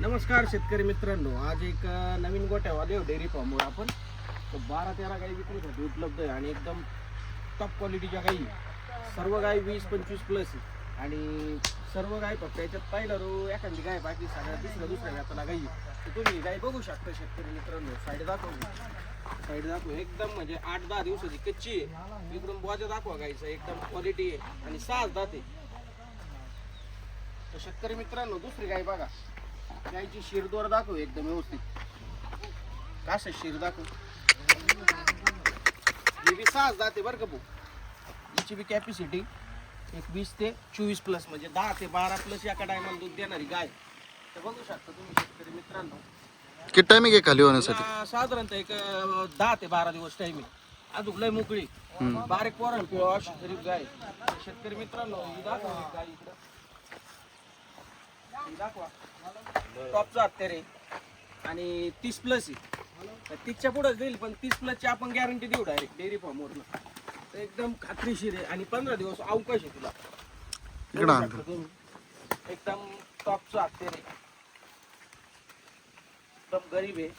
नमस्कार शेतकरी मित्रांनो, आज एक नवीन गोठ्यावाले डेअरी फार्मवर आपण 12-13 गाई विक्रीसाठी उपलब्ध आहे आणि एकदम टॉप क्वालिटीच्या गाई. सर्व गाय 20-25 प्लस आणि सर्व गाय फक्त याच्यात पाहिलं रो एखादी गाय बाकी सगळ्या दुसऱ्या व्यापाला गाई. तर तुम्ही गाय बघू शकता शेतकरी मित्रांनो. साईड दाखव एकदम म्हणजे 8-10 दिवसाची कच्ची आहे. एकदम बोजा दाखवा गाईचं, एकदम क्वालिटी आहे आणि 6 दात आहे. तर शेतकरी मित्रांनो दुसरी गाय बघा, गायची शिरदोर दाखव एकदम व्यवस्थित. कसं शिर दाखव, ही बी 6 जाते बरं का भाऊ. हिची बी कॅपॅसिटी एक 20 ते 24 प्लस म्हणजे 10 ते 12 प्लस एका टायमाला दूध देणारी गाय. तर बघू शकता तुम्ही शेतकरी मित्रांनो. किती टायमिंग आहे खाली होण्यासाठी? साधारणतः एक 10 ते 12 दिवस टाइमिंग. अजून लय मोकळी बारीक पोरण पिवळा अशी गरीब गाय. शेतकरी मित्रांनो ही दाखवा गाय इकडं, ही दाखवा. टॉपचा हत्यारे आणि 30 प्लस आहे. 30च्या पुढे जाईल पण 30 प्लसची आपण गॅरंटी देऊ डायरेक्ट डेअरी फार्मवरनं. तर एकदम खात्रीशीर आहे आणि 15 दिवस अवकाश आहे तुला. एकदम टॉपचा हत्यारे, एकदम गरीब आहे.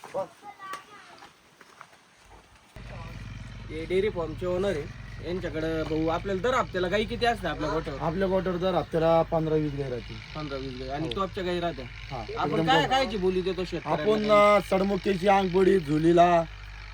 हे डेअरी फार्मचे ओनर आहे. यांच्याकडे भाऊ आपल्याला दर हप्त्याला गाई किती असते आपल्या गोठ्यावर? आपल्या गोठ्यावर दर हप्त्याला 15-20 गाई राहतील. 15-20 गाई आणि टॉपच्या गाई राहत्या. हा, आपण कायची बोली देतो शेतकऱ्याला? आपण सडमुक्याची अंगबडी झुलीला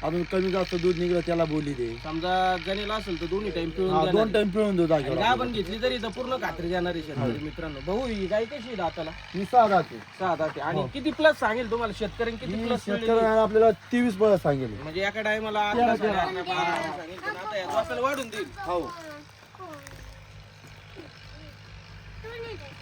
अजून कमी जास्त दूध निघलं त्याला बोली दे. समजा जनेला असेल तर दोन्ही टाइम पिळून 2 टाइम पिळून दूध गाय आपण घेतली तरी तर पूर्ण खात्री देणार आहे शेतकरी मित्रांनो. भाऊ ही गाय कशी आहे दाताला? 6 जाते. 6 दाते आणि किती प्लस सांगेल तुम्हाला शेतकऱ्यांनी? किती प्लस शेतकऱ्याला आपल्याला 23 पर्यंत सांगेल. म्हणजे एका टायमाला सांगेल पण आता या आपल्याला वाढून देईल. हो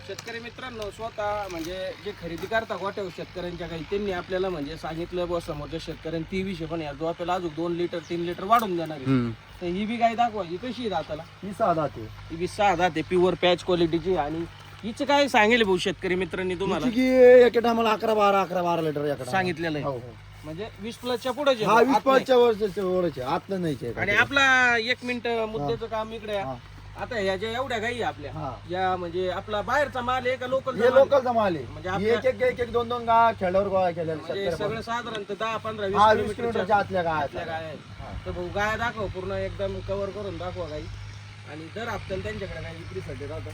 शेतकरी मित्रांनो स्वतः म्हणजे जे खरेदी करता गोठ्यावर शेतकऱ्यांच्या काही त्यांनी आपल्याला म्हणजे सांगितलं बस समोरच्या शेतकऱ्यांनी 23 पण या जो आपल्याला अजून 2 लिटर 3 लिटर वाढून देणार आहे. तर ही बी गाय दाखवायची कशी आहे दाताला? ही 6 जाते. ही बी 6 दाते प्युअर पॅच क्वालिटीची. आणि हिचं काय सांगेल भाऊ शेतकरी मित्रांनी तुम्हाला? की एका टायमाला 11-12 लिटर एका सांगितलेलं आहे. हो म्हणजे 20 प्लसच्या पुढे. हा 20 वर्षाच्या वरचे आतलं नाही. आणि आपला 1 मिनिट मुद्द्याचं काम इकडे आहे. आता ह्या ज्या एवढ्या गाई आपल्या या म्हणजे आपला बाहेरचा माल आहे का लोकल? हे लोकल माल आहे. म्हणजे एक 2 गा खेड्यावर गोळा केलेले सगळं साधारणतः 10-15-20 20 किलोमीटरच्या आतल्या गाय आहेत. तर भाऊ गाय दाखव पूर्ण एकदम कव्हर करून दाखवा गाई. आणि दर हप्त्याला त्यांच्याकडे गाय विक्रीसाठी राहतात.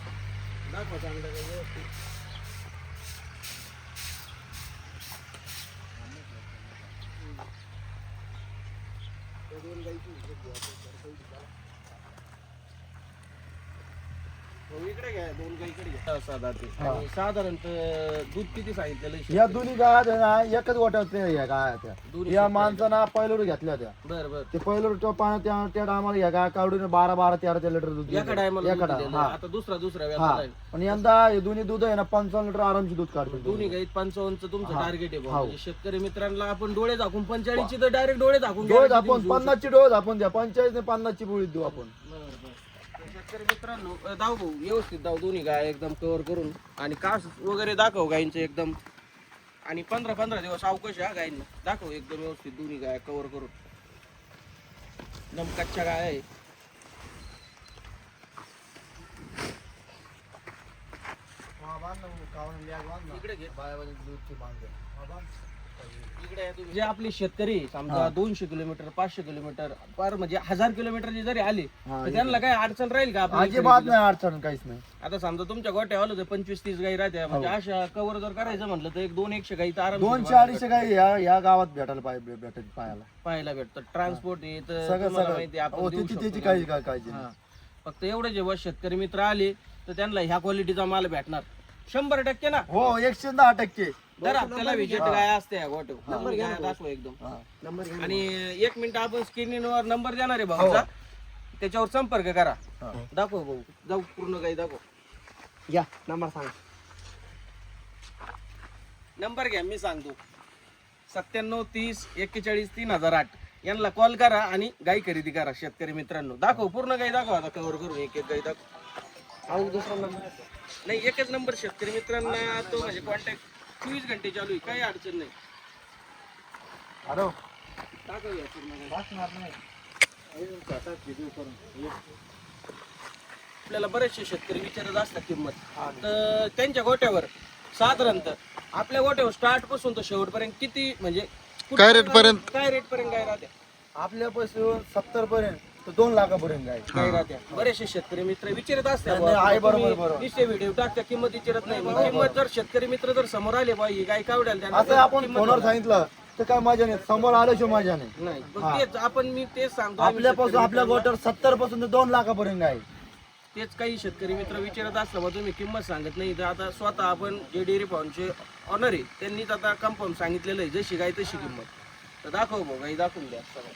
दाखवा चांगलं गाई व्यवस्थित. इकडे घ्या, 2 गाईकडे घ्या. आणि साधारणतः दूध किती सांगितलेलं? या दोन्ही गाय ना एकच गोठ्यात या गाय त्या. या माणसानं पहिलं घेतल्या होत्या. बरं ते पहिलं पाण्यात त्या टायमाला या गाय काढून 12-13 लिटर दूध एका टायमाला आता दुसरा हा. पण यंदा हे दोन्ही दूध आहे ना 55 लिटर आरामची दूध काढतो. दोन्ही गाईत 55 तुमचं टार्गेट आहे. म्हणजे शेतकरी मित्रांना आपण डोळे झाकून 45 ची तर डायरेक्ट डोळे झाकून डोस आपण 50 ची डोस आपण द्या. 45 ने 50 ची पोळी देऊ आपण. शेतकरी मित्रांनो दाव भाऊ व्यवस्थित दाव दोन्ही गाय एकदम कव्हर करून. आणि कास वगैरे दाखव गायींचं एकदम. आणि 15-15 दिवस अवकाश आहे गायींना. दाखव एकदम व्यवस्थित दोन्ही गाय कव्हर करून. एकदम कच्च्या गाय आहे. इकडे घे. इकडे जे आपले शेतकरी समजा 200 किलोमीटर 500 किलोमीटर पार म्हणजे 1000 किलोमीटरची जरी आले तर त्यांना काय अडचण राहील का? अजिबात नाही अडचण, काहीच नाही. आता समजा तुमच्या गोठ्यावर आलं तर 25-30 गाई राहत्या. म्हणजे अशा कव्हर जर करायचं म्हटलं तर एक 200-100 गाई तर आराम 200-250 गाई या गावात भेटायला पाहायला भेटतं. ट्रान्सपोर्ट हे तर सगळं तुम्हाला माहिती आहे, आपण देऊ त्याची शकतो. काही काळजी हा. फक्त एवढं जेव्हा शेतकरी मित्र आले तर त्यांना ह्या क्वालिटीचा माल भेटणार 100% ना. हो 110%. दर आपल्याला व्हिजिट गाय असते या गोठ्यावर. गाय दाखव एकदम. आणि 1 मिनिट आपण स्क्रीनवर नंबर देणार आहे भाऊचा, त्याच्यावर संपर्क करा. दाखव भाऊ, जाऊ पूर्ण गाई दाखव. या नंबर सांग. नंबर घ्या मी सांगतो. 97 30 41 3008 यांना कॉल करा आणि गाई खरेदी करा शेतकरी मित्रांनो. दाखव पूर्ण गाई दाखव. आता कव्हर करून एक गाई दाखव. दुसरा नंबर नाही, एकच नंबर शेतकरी मित्रांना तो म्हणजे कॉन्टॅक्ट 24 घंटे चालू आहे. काही अडचण नाही. दाखवूया पूर्ण गाई. आपल्याला बरेचसे शेतकरी विचारत असतात किंमत. तर त्यांच्या गोट्यावर साधारणतः आपल्या गोट्यावर स्टार्ट पासून तर शेवटपर्यंत किती म्हणजे काय rate पर्यंत? काय रेट पर्यंत गाय राहते? आपल्यापासून 70 पर्यंत तर 2 लाखापर्यंत गाय गाय राहते. बरेचसे शेतकरी मित्र विचारत असतात नाही, आहे, बरोबर. दिसते व्हिडिओ टाकता किंमत विचारत नाही. मग किंमत जर शेतकरी मित्र जर समोर आले बाई ही गाय कावड्याला त्यांना असं आपण फोनवर सांगितलं तर काय मजा नाही, समोर आल्याशिवाय मजा नाही. नाही मग तेच आपण मी तेच सांगतो आम्ही आपल्यापासून शेतकरी आपल्या मित्रांना. गोट्यावर 70 पासून तर 2 लाखापर्यंत गाय. तेच काही शेतकरी मित्र विचारत असलं मग तुम्ही किंमत सांगत नाही तर आता स्वतः आपण जे डेअरी फार्मचे ऑनर आहे त्यांनीच आता कन्फर्म सांगितलेलं आहे जशी गाय तशी किंमत. तर दाखव भाऊ गाई दाखवून द्या सगळं.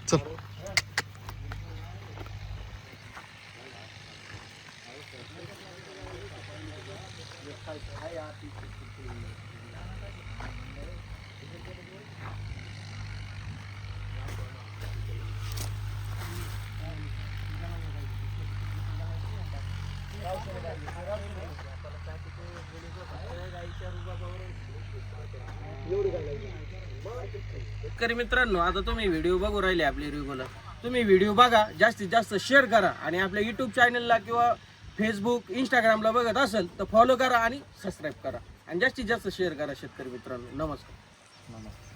चल शेतकरी मित्रांनो आता तुम्ही व्हिडिओ बघू राहिले आपले रेग्युलर तुम्ही व्हिडिओ बघा जास्तीत जास्त शेअर करा आणि आपल्या युट्यूब चॅनलला किंवा फेसबुक इंस्टाग्रामला बघत असेल तर फॉलो करा आणि सबस्क्राईब करा आणि जास्तीत जास्त शेअर करा शेतकरी मित्रांनो. नमस्कार.